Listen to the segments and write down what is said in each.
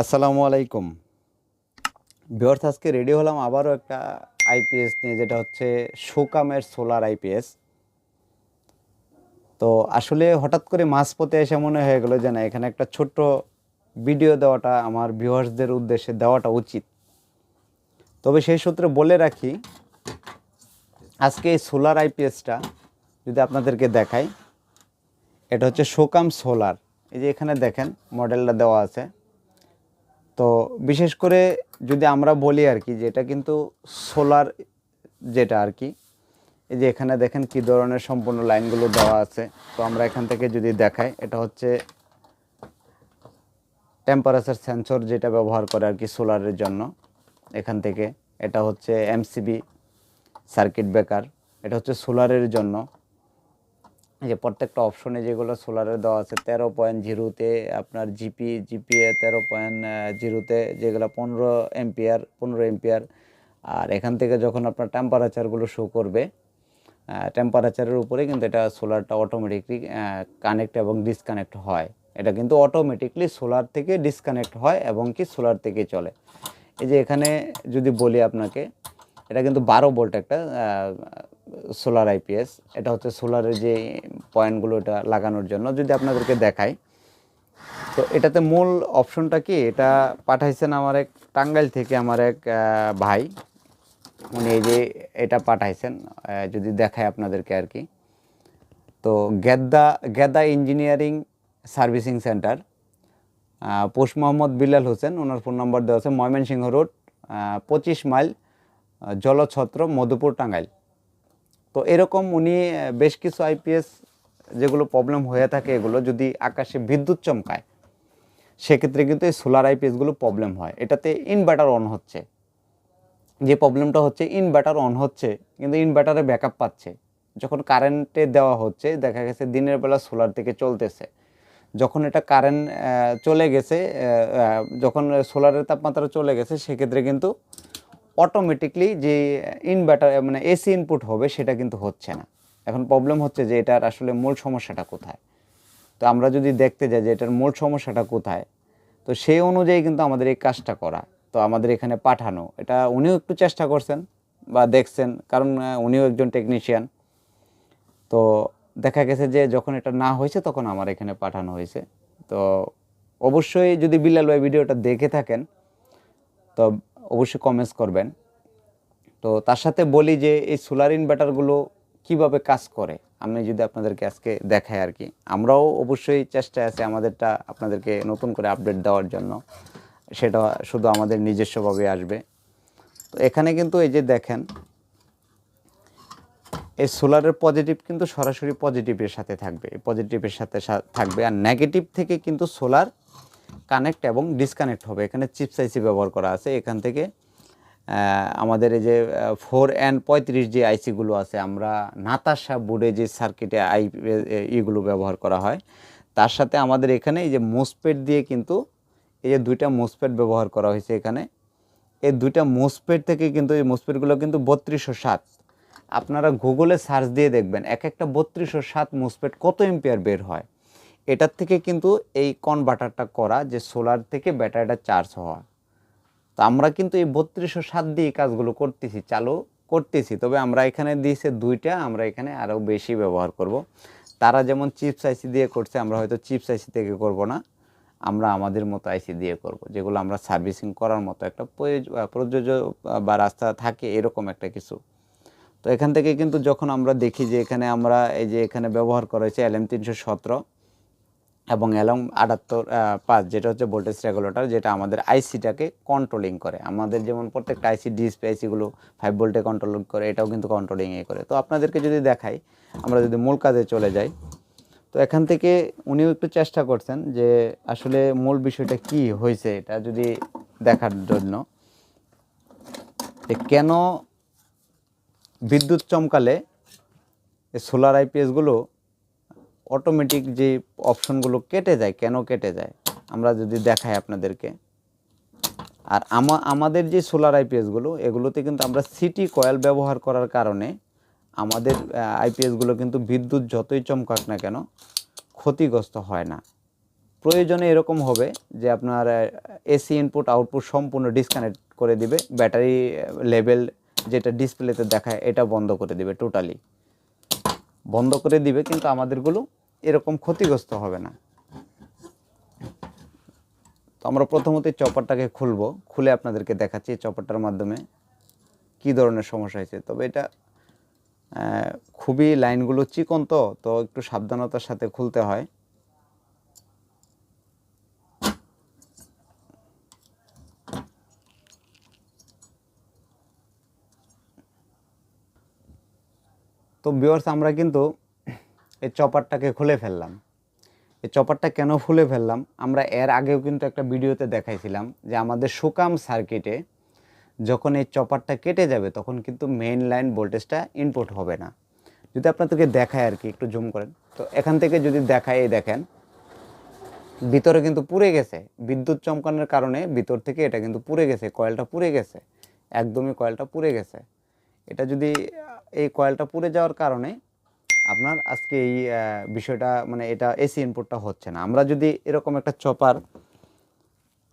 আসসালামু আলাইকুম ভিউয়ার্স, আজকে রেডি হলাম আবারও একটা আইপিএস নিয়ে, যেটা হচ্ছে শোকামের সোলার আইপিএস। তো আসলে হঠাৎ করে মাঝপথে এসে মনে হয়ে গেল যে না, এখানে একটা ছোট্ট ভিডিও দেওয়াটা আমার ভিউয়ার্সদের উদ্দেশ্যে দেওয়াটা উচিত। তবে সেই সূত্রে বলে রাখি, আজকে এই সোলার আইপিএসটা যদি আপনাদেরকে দেখাই, এটা হচ্ছে শোকাম সোলার। এই যে এখানে দেখেন মডেলটা দেওয়া আছে। তো বিশেষ করে যদি আমরা বলি আর কি, যে এটা কিন্তু সোলার, যেটা আর কি, এই যে এখানে দেখেন কি ধরনের সম্পূর্ণ লাইনগুলো দেওয়া আছে। তো আমরা এখান থেকে যদি দেখাই, এটা হচ্ছে টেম্পারেচার সেন্সর, যেটা ব্যবহার করে আর কি সোলারের জন্য। এখান থেকে এটা হচ্ছে এমসিবি সার্কিট ব্রেকার, এটা হচ্ছে সোলারের জন্য। এই যে প্রত্যেকটা অপশনে যেগুলো সোলারের দেওয়া আছে, 13.0-তে আপনার জিপিএ 13.0-তে যেগুলো 15 এম্পিয়ার। আর এখান থেকে যখন আপনার টেম্পারেচারগুলো শো করবে, টেম্পারেচারের উপরে কিন্তু এটা সোলারটা অটোমেটিকলি কানেক্ট এবং ডিসকানেক্ট হয়। এটা কিন্তু অটোমেটিকলি সোলার থেকে ডিসকানেক্ট হয় এবং কি সোলার থেকে চলে। এই যে এখানে যদি বলি আপনাকে, এটা কিন্তু 12 ভোল্ট একটা সোলার আইপিএস। এটা হচ্ছে সোলারের যে পয়েন্টগুলো এটা লাগানোর জন্য। যদি আপনাদেরকে দেখাই, তো এটাতে মূল অপশনটা কি, এটা পাঠাইছেন আমার এক টাঙ্গাইল থেকে আমার এক ভাই, উনি এই যে এটা পাঠাইছেন। যদি দেখায় আপনাদেরকে আর কি, তো Geda engineering servicing centre, post Mohammad Bilal Hossain, ওনার ফোন নম্বর দেওয়া আছে, ময়মনসিংহ রোড, 25 মাইল, জলছত্র, মধুপুর, টাঙ্গাইল। তো এরকম উনি বেশ কিছু আইপিএস যেগুলো প্রবলেম হয়ে থাকে, এগুলো যদি আকাশে বিদ্যুৎ চমকায়, সেক্ষেত্রে কিন্তু এই সোলার আইপিএসগুলো প্রবলেম হয়। এটাতে ইনভার্টার অন হচ্ছে, যে প্রবলেমটা হচ্ছে ইনভার্টার অন হচ্ছে কিন্তু ইনভার্টারে ব্যাকআপ পাচ্ছে। যখন কারেন্টে দেওয়া হচ্ছে, দেখা গেছে দিনের বেলা সোলার থেকে চলতেছে, যখন এটা কারেন্ট চলে গেছে, যখন সোলারের তাপমাত্রা চলে গেছে, সেক্ষেত্রে কিন্তু অটোমেটিকলি যে ইনভার্টার মানে এসি ইনপুট হবে, সেটা কিন্তু হচ্ছে না। এখন প্রবলেম হচ্ছে যে এটার আসলে মূল সমস্যাটা কোথায়। তো আমরা যদি দেখতে যাই যে এটার মূল সমস্যাটা কোথায়, তো সেই অনুযায়ী কিন্তু আমাদের এই কাজটা করা, তো আমাদের এখানে পাঠানো। এটা উনিও একটু চেষ্টা করছেন বা দেখছেন, কারণ উনিও একজন টেকনিশিয়ান। তো দেখা গেছে যে যখন এটা না হয়েছে, তখন আমার এখানে পাঠানো হয়েছে। তো অবশ্যই যদি বিলাল ভাই ভিডিওটা দেখে থাকেন, তো অবশ্যই কমেন্টস করবেন। তো তার সাথে বলি যে এই সোলার ইনভার্টারগুলো কিভাবে কাজ করে, আমি যদি আপনাদেরকে আজকে দেখাই আর কি। আমরাও অবশ্যই চেষ্টায় আছি আমাদেরটা আপনাদেরকে নতুন করে আপডেট দেওয়ার জন্য, সেটা শুধু আমাদের নিজস্বভাবে আসবে। তো এখানে কিন্তু এই যে দেখেন, এই সোলারের পজিটিভ কিন্তু সরাসরি পজিটিভের সাথে থাকবে, পজিটিভের সাথে থাকবে, আর নেগেটিভ থেকে কিন্তু সোলার কানেক্ট এবং ডিসকানেক্ট হবে। এখানে চিপস আইসি ব্যবহার করা আছে। এখান থেকে আমাদের এই যে 4N35 যে আইসিগুলো আছে, আমরা নাতাশা বোর্ডে যে সার্কিটে ইগুলো ব্যবহার করা হয়, তার সাথে আমাদের এখানে এই যে মোসপেট দিয়ে কিন্তু এই যে 2টা মোসপেট ব্যবহার করা হয়েছে এখানে। এই 2টা মোসপেট থেকে কিন্তু এই মোসপেটগুলো কিন্তু 3207, আপনারা গুগলে সার্চ দিয়ে দেখবেন এক একটা 3207 মোসপেট কত এম্পিয়ার বের হয়। এটার থেকে কিন্তু এই কনভার্টারটা করা, যে সোলার থেকে ব্যাটারিটা চার্জ হওয়া। তো আমরা কিন্তু এই 3207 দিয়ে কাজগুলো করতেছি, চালু করতেছি। তবে আমরা এখানে দিয়েছে 2টা, আমরা এখানে আরও বেশি ব্যবহার করব। তারা যেমন চিপস আইসি দিয়ে করছে, আমরা হয়তো চিপস আইসি থেকে করব না, আমরা আমাদের মতো আইসি দিয়ে করব, যেগুলো আমরা সার্ভিসিং করার মতো একটা প্রযোজ্য বা রাস্তা থাকে, এরকম একটা কিছু। তো এখান থেকে কিন্তু যখন আমরা দেখি যে এখানে আমরা এই যে এখানে ব্যবহার করা হয়েছে LM317 এবং LM78-5, যেটা হচ্ছে ভোল্টেজ রেগুলেটর, যেটা আমাদের আইসিটাকে কন্ট্রোলিং করে। আমাদের যেমন প্রত্যেকটা আইসি ডিসপ্লে আইসিগুলো 5 ভোল্টে কন্ট্রোল করে, এটাও কিন্তু কন্ট্রোলিংয়ে করে। তো আপনাদেরকে যদি দেখাই, আমরা যদি মূল কাজে চলে যাই, তো এখান থেকে উনিও একটু চেষ্টা করছেন যে আসলে মূল বিষয়টা কি হয়েছে, এটা যদি দেখার জন্য, যে কেন বিদ্যুৎ চমকালে সোলার আইপিএসগুলো অটোমেটিক যে অপশনগুলো কেটে যায়, কেন কেটে যায়, আমরা যদি দেখাই আপনাদেরকে। আর আমাদের যে সোলার আইপিএসগুলো, এগুলোতে কিন্তু আমরা সিটি কয়েল ব্যবহার করার কারণে আমাদের আইপিএসগুলো কিন্তু বিদ্যুৎ যতই চমকাক না কেন ক্ষতিগ্রস্ত হয় না। প্রয়োজনে এরকম হবে যে আপনার এসি ইনপুট আউটপুট সম্পূর্ণ ডিসকানেক্ট করে দিবে, ব্যাটারি লেভেল যেটা ডিসপ্লেতে দেখায় এটা বন্ধ করে দিবে, টোটালি বন্ধ করে দিবে, কিন্তু আমাদেরগুলো এরকম ক্ষতিগ্রস্ত হবে না। তো আমরা প্রথমত চপারটাকে খুলবো, খুলে আপনাদেরকে দেখাচ্ছি চপারটার মাধ্যমে কি ধরনের সমস্যা হয়েছে। তবে এটা খুবই লাইনগুলো চিকন, তো একটু সাবধানতার সাথে খুলতে হয়। তো ভিউয়ার্স, আমরা কিন্তু এই চপারটাকে খুলে ফেললাম। এই চপারটা কেন খুলে ফেললাম, আমরা এর আগেও কিন্তু একটা ভিডিওতে দেখাইছিলাম যে আমাদের সুকাম সার্কিটে যখন এই চপারটা কেটে যাবে তখন কিন্তু মেইন লাইন ভোল্টেজটা ইনপুট হবে না। যদি আপনাদেরকে দেখায় আর কি, একটু জুম করেন, তো এখান থেকে যদি দেখায়, এই দেখেন ভিতরে কিন্তু পুড়ে গেছে, বিদ্যুৎ চমকানোর কারণে ভিতর থেকে এটা কিন্তু পুড়ে গেছে, কয়েলটা পুড়ে গেছে, একদমই কয়েলটা পুড়ে গেছে। এটা যদি এই কয়েলটা পুড়ে যাওয়ার কারণে আপনার আজকে এই বিষয়টা মানে এটা এসি ইনপুটটা হচ্ছে না। আমরা যদি এরকম একটা চপার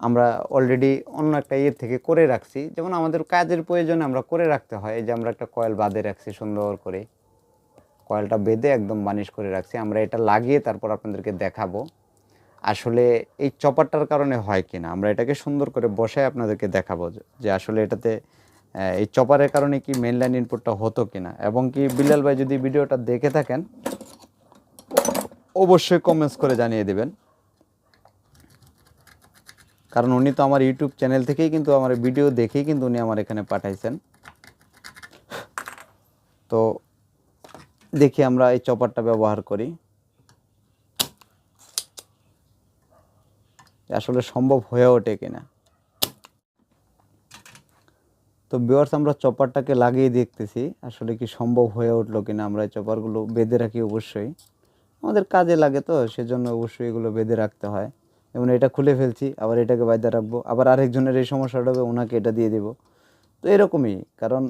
আমরা অলরেডি অন্য একটা ইয়ের থেকে করে রাখছি, যেমন আমাদের কাজের প্রয়োজনে আমরা করে রাখতে হয়, এই যে আমরা একটা কয়েল বাঁধে রাখছি সুন্দর করে, কয়েলটা বেঁধে একদম বানিশ করে রাখছি, আমরা এটা লাগিয়ে তারপর আপনাদেরকে দেখাবো আসলে এই চপারটার কারণে হয় কিনা। আমরা এটাকে সুন্দর করে বসায় আপনাদেরকে দেখাবো যে আসলে এটাতে এই চপারের কারণে কি মেইন লাইন ইনপুটটা হতো কিনা। এবং কি বিলাল ভাই যদি ভিডিওটা দেখে থাকেন অবশ্যই কমেন্টস করে জানিয়ে দেবেন, কারণ উনি তো আমার ইউটিউব চ্যানেল থেকেই কিন্তু আমার ভিডিও দেখেই কিন্তু উনি আমার এখানে পাঠাইছেন। তো দেখি আমরা এই চপারটা ব্যবহার করি আসলে সম্ভব হয়ে ওঠে কিনা। তো ভিউয়ার্স, আমরা চপারটাকে লাগিয়ে দেখতেছি আসলে কি সম্ভব হয়ে উঠলো কিনা। আমরা এই চপারগুলো বেঁধে রাখি, অবশ্যই আমাদের কাজে লাগে, তো সেজন্য অবশ্যই এগুলো বেঁধে রাখতে হয়। যেমন এটা খুলে ফেলছি, আবার এটাকে বাইরে রাখবো, আবার আরেকজনের এই সমস্যাটা হবে ওনাকে এটা দিয়ে দেব। তো এরকমই, কারণ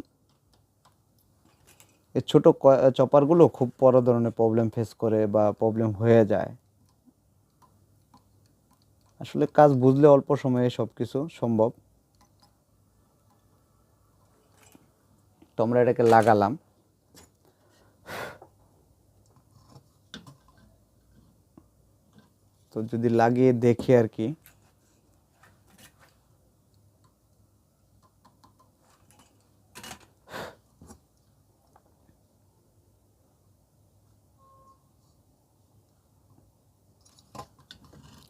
এই ছোটো চপারগুলো খুব বড় ধরনের প্রবলেম ফেস করে বা প্রবলেম হয়ে যায়। আসলে কাজ বুঝলে অল্প সময়ে সব কিছু সম্ভব। তো আমরা এটাকে লাগালাম, তো যদি লাগিয়ে দেখি আর কি,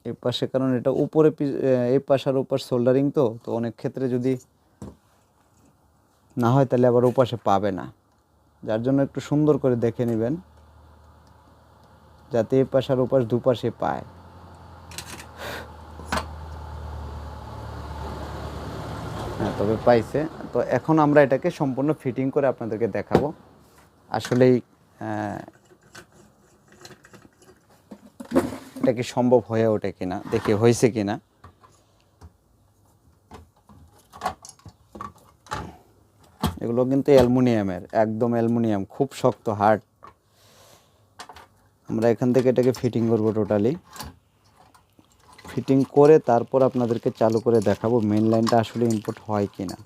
এই পাশে, কারণ এটা উপরে এই পাশ আর ওপাশ সোল্ডারিং, তো অনেক ক্ষেত্রে যদি না হয় তাহলে আবার ওপাশে পাবে না, যার জন্য একটু সুন্দর করে দেখে নেবেন যাতে এই পাশ আর ওপাশ দুপাশে পায়। হ্যাঁ, তবে পাইছে। তো এখন আমরা এটাকে সম্পূর্ণ ফিটিং করে আপনাদেরকে দেখাবো আসলেই এটা কি সম্ভব হয়ে ওঠে কিনা, দেখি হয়েছে কিনা। এগুলো কিন্তু অ্যালুমিনিয়ামের, একদম অ্যালুমিনিয়াম, খুব শক্ত হার্ড। আমরা এখান থেকে এটাকে ফিটিং করব, টোটালি ফিটিং করে তারপর আপনাদেরকে চালু করে দেখাবো মেইন লাইনটা আসলে ইনপুট হয় কিনা।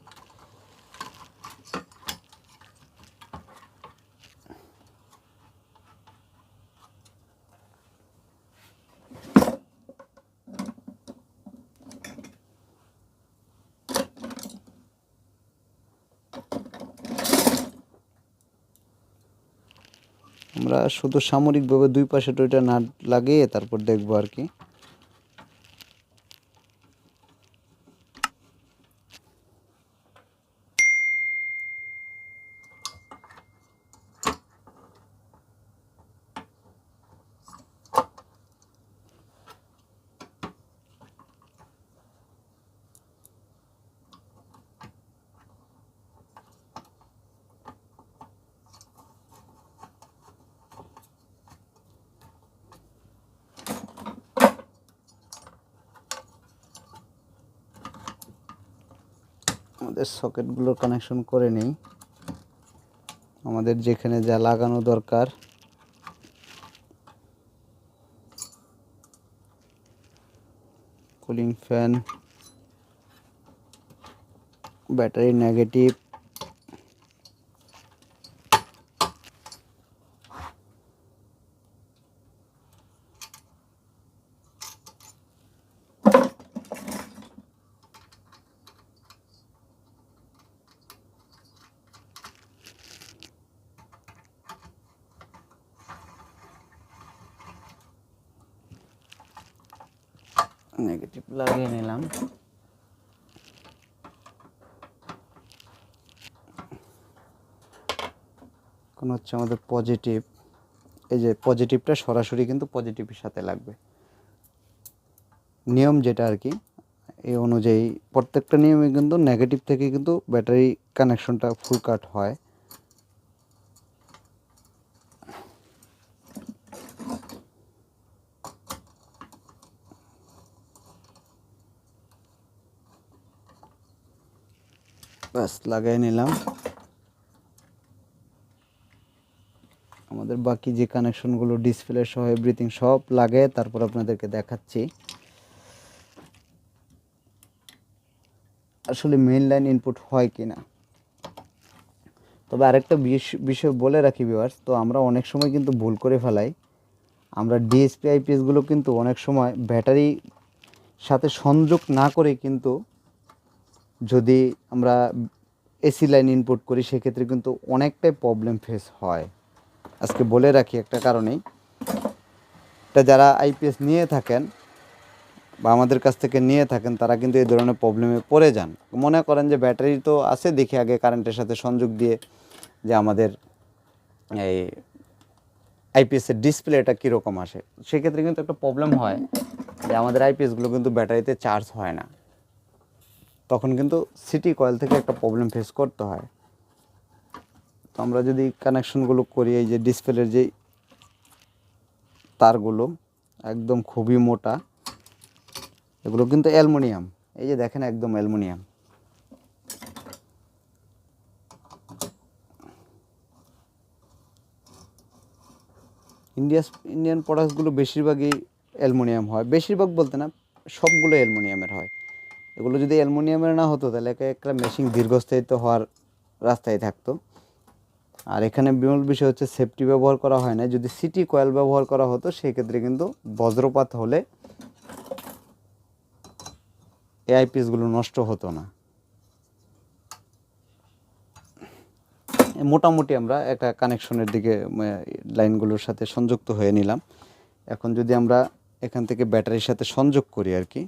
আমরা শুধু সামরিকভাবে দুই পাশে দুইটা নাট লাগিয়ে তারপর দেখবো আর কি। আমাদের সকেটগুলোর কানেকশন করে নিই, আমাদের যেখানে যা লাগানো দরকার। Cooling fan, battery negative, negative লাগিয়ে নিলাম। এখন হচ্ছে আমাদের পজিটিভ, এই যে পজিটিভটা সরাসরি কিন্তু পজিটিভের সাথে লাগবে, নিয়ম যেটা আর কি এই অনুযায়ী প্রত্যেকটা নিয়মে কিন্তু নেগেটিভ থেকে কিন্তু ব্যাটারি কানেকশনটা ফুল কাট হয়। বাস লাগাই নিলাম। আমাদের বাকি যে কানেকশনগুলো ডিসপ্লে সহ এভরিথিং সব লাগে, তারপর আপনাদেরকে দেখাচ্ছি আসলে মেইন লাইন ইনপুট হয় কি না। তবে আরেকটা বিষয় বলে রাখি ভিউয়ার্স, তো আমরা অনেক সময় কিন্তু ভুল করে ফেলাই, আমরা ডিএসপি আইপিএসগুলো কিন্তু অনেক সময় ব্যাটারি সাথে সংযোগ না করে কিন্তু যদি আমরা এসি লাইন ইনপুট করি সেক্ষেত্রে কিন্তু অনেকটাই প্রবলেম ফেস হয়। আজকে বলে রাখি একটা কারণেই, এটা যারা আইপিএস নিয়ে থাকেন বা আমাদের কাছ থেকে নিয়ে থাকেন তারা কিন্তু এই ধরনের প্রবলেমে পড়ে যান। মনে করেন যে ব্যাটারি তো আছে, দেখি আগে কারেন্টের সাথে সংযোগ দিয়ে যে আমাদের এই আইপিএসের ডিসপ্লেটা কীরকম আসে, সেক্ষেত্রে কিন্তু একটা প্রবলেম হয় যে আমাদের আইপিএসগুলো কিন্তু ব্যাটারিতে চার্জ হয় না, তখন কিন্তু সিটি কয়েল থেকে একটা প্রবলেম ফেস করতে হয়। তো আমরা যদি কানেকশনগুলো করি, এই যে ডিসপ্লের যে তারগুলো একদম খুবই মোটা, এগুলো কিন্তু অ্যালুমিনিয়াম, এই যে দেখেন একদম অ্যালুমিনিয়াম। ইন্ডিয়ান প্রোডাক্টসগুলো বেশিরভাগই অ্যালুমিনিয়াম হয়, বেশিরভাগ বলতে না, সবগুলো অ্যালুমিনিয়ামের হয়। এগুলো যদি অ্যালুমিনিয়ামের না হতো তাহলে একটা মেশিন দীর্ঘস্থায়িত্ব হওয়ার রাস্তায় থাকতো। আর এখানে মূল বিষয় হচ্ছে সেফটি ব্যবহার করা হয় না। যদি সিটি কয়েল ব্যবহার করা হতো সেই ক্ষেত্রে কিন্তু বজ্রপাত হলে এই আইপিএসগুলো নষ্ট হতো না। মোটামুটি আমরা একটা কানেকশনের দিকে লাইনগুলোর সাথে সংযুক্ত হয়ে নিলাম। এখন যদি আমরা এখান থেকে ব্যাটারির সাথে সংযোগ করি আর কি,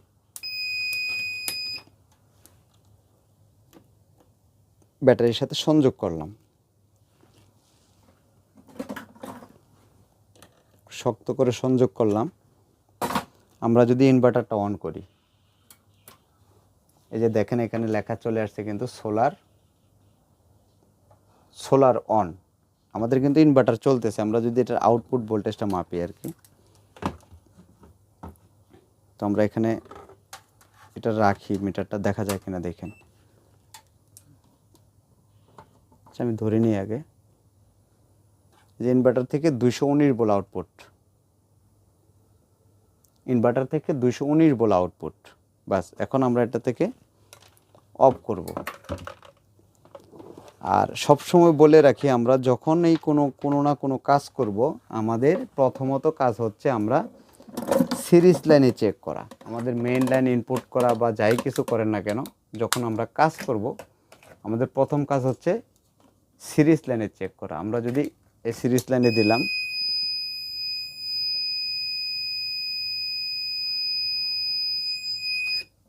ব্যাটারির সাথে সংযোগ করলাম, শক্ত করে সংযোগ করলাম। আমরা যদি ইনভার্টারটা অন করি, এই যে দেখেন এখানে লেখা চলে আসছে কিন্তু সোলার অন, আমাদের কিন্তু ইনভার্টার চলতেছে। আমরা যদি এটার আউটপুট ভোল্টেজটা মাপি আর কি, তো আমরা এখানে এটা রাখি, মিটারটা দেখা যায় কিনা দেখেন। আচ্ছা আমি ধরে নিই আগে, যে ইনভার্টার থেকে 219 ভোল্ট আউটপুট, ইনভার্টার থেকে 219 ভোল্ট আউটপুট। বাস এখন আমরা এটা থেকে অফ করব। আর সব সময় বলে রাখি, আমরা যখন এই কোনো না কোনো কাজ করব, আমাদের প্রথমত কাজ হচ্ছে আমরা সিরিজ লাইনে চেক করা। আমাদের মেইন লাইন ইনপুট করা বা যাই কিছু করেন না কেন, যখন আমরা কাজ করব আমাদের প্রথম কাজ হচ্ছে সিরিজ লাইনে চেক করা। আমরা যদি এই সিরিজ লাইনে দিলাম,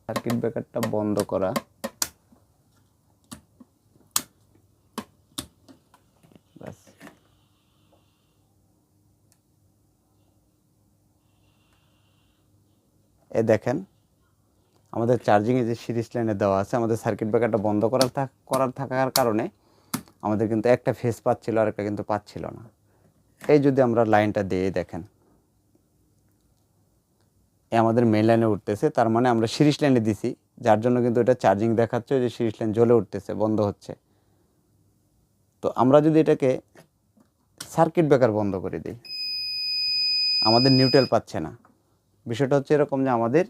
সার্কিট ব্রেকারটা বন্ধ করা, ব্যাস। এ দেখেন আমাদের চার্জিংয়ে যে সিরিজ লাইনে দেওয়া আছে, আমাদের সার্কিট ব্রেকারটা বন্ধ করার থাকার কারণে আমাদের কিন্তু একটা ফেজ পাচ্ছিল আর একটা কিন্তু পাচ্ছিল না। এই যদি আমরা লাইনটা দিয়ে দেখেন, আমাদের মেইন লাইনে উঠতেছে, তার মানে আমরা সিরিজ লাইনে দিছি, যার জন্য কিন্তু এটা চার্জিং দেখাচ্ছে যে সিরিজ লাইন জ্বলে উঠতেছে, বন্ধ হচ্ছে। তো আমরা যদি এটাকে সার্কিট ব্রেকার বন্ধ করে দিই, আমাদের নিউট্রাল পাচ্ছে না। বিষয়টা হচ্ছে এরকম যে আমাদের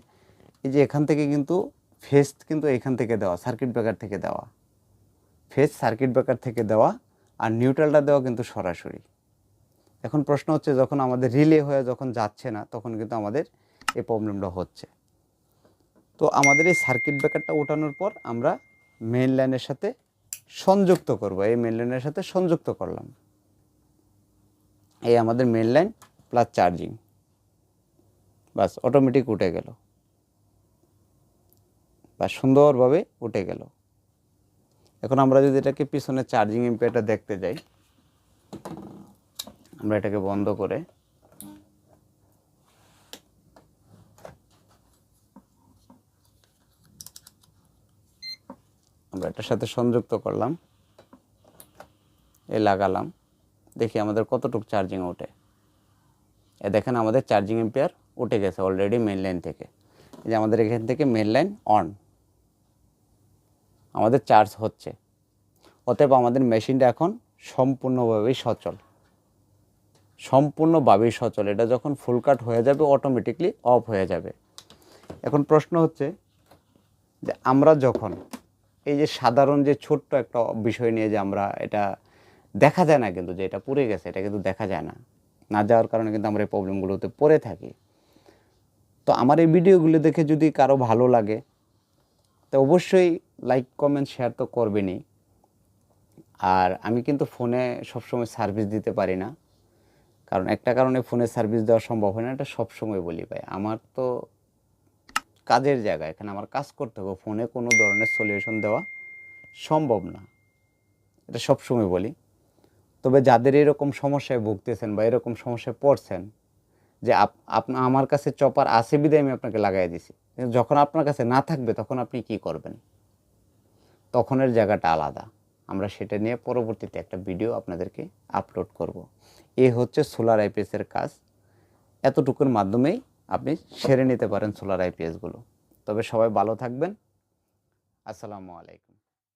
এই যে এখান থেকে কিন্তু ফেজ কিন্তু এখান থেকে দেওয়া, সার্কিট ব্রেকার থেকে দেওয়া, ফেজ সার্কিট ব্রেকার থেকে দেওয়া, আর নিউট্রালটা দেওয়া কিন্তু সরাসরি। এখন প্রশ্ন হচ্ছে যখন আমাদের রিলে হয়ে যখন যাচ্ছে না তখন কিন্তু আমাদের এই প্রবলেমটা হচ্ছে। তো আমাদের এই সার্কিট ব্রেকারটা ওঠানোর পর আমরা মেইন লাইনের সাথে সংযুক্ত করব। এই মেইন লাইনের সাথে সংযুক্ত করলাম, এই আমাদের মেইন লাইন প্লাস চার্জিং, বাস অটোমেটিক উঠে গেল বা সুন্দরভাবে উঠে গেল। এখন আমরা যদি এটাকে পিছনে চার্জিং এম্পিয়ারটা দেখতে যাই, আমরা এটাকে বন্ধ করে আমরা এটার সাথে সংযুক্ত করলাম, লাগালাম, দেখি আমাদের কতটুকু চার্জিং ওঠে। দেখেন আমাদের চার্জিং এম্পিয়ার উঠে গেছে অলরেডি মেইন লাইন থেকে। এই যে আমাদের এখান থেকে মেইন লাইন অন, আমাদের চার্জ হচ্ছে। অতএব আমাদের মেশিনটা এখন সম্পূর্ণভাবেই সচল, সম্পূর্ণভাবেই সচল। এটা যখন ফুল কাট হয়ে যাবে অটোমেটিকলি অফ হয়ে যাবে। এখন প্রশ্ন হচ্ছে যে আমরা যখন এই যে সাধারণ যে ছোট্ট একটা বিষয় নিয়ে যে আমরা এটা দেখা যায় না কিন্তু যে এটা পুড়ে গেছে, এটা কিন্তু দেখা যায় না, না যাওয়ার কারণে কিন্তু আমরা এই প্রবলেমগুলোতে পড়ে থাকি। তো আমার এই ভিডিওগুলো দেখে যদি কারো ভালো লাগে তো অবশ্যই লাইক কমেন্ট শেয়ার তো করবেনই। আর আমি কিন্তু ফোনে সবসময় সার্ভিস দিতে পারি না, কারণ একটা কারণে ফোনে সার্ভিস দেওয়া সম্ভব হয় না। এটা সবসময় বলি ভাই, আমার তো কাজের জায়গা, এখানে আমার কাজ করতে হবে, ফোনে কোনো ধরনের সলিউশন দেওয়া সম্ভব না, এটা সবসময় বলি। তবে যাদের এরকম সমস্যায় ভুগতেছেন বা এরকম সমস্যায় পড়ছেন যে আমার কাছে চপার আছে বিধায় আমি আপনাকে লাগাই দিছি, যখন আপনার কাছে না থাকবে তখন আপনি কি করবেন, তখনের জায়গাটা আলাদা। আমরা সেটা নিয়ে পরবর্তীতে একটা ভিডিও আপনাদেরকে আপলোড করব। এই হচ্ছে সোলার আইপিএসের কাজ। এতটুকুর মাধ্যমেই আপনি সেরে নিতে পারেন সোলার আইপিএসগুলো। তবে সবাই ভালো থাকবেন। আসসালামু আলাইকুম।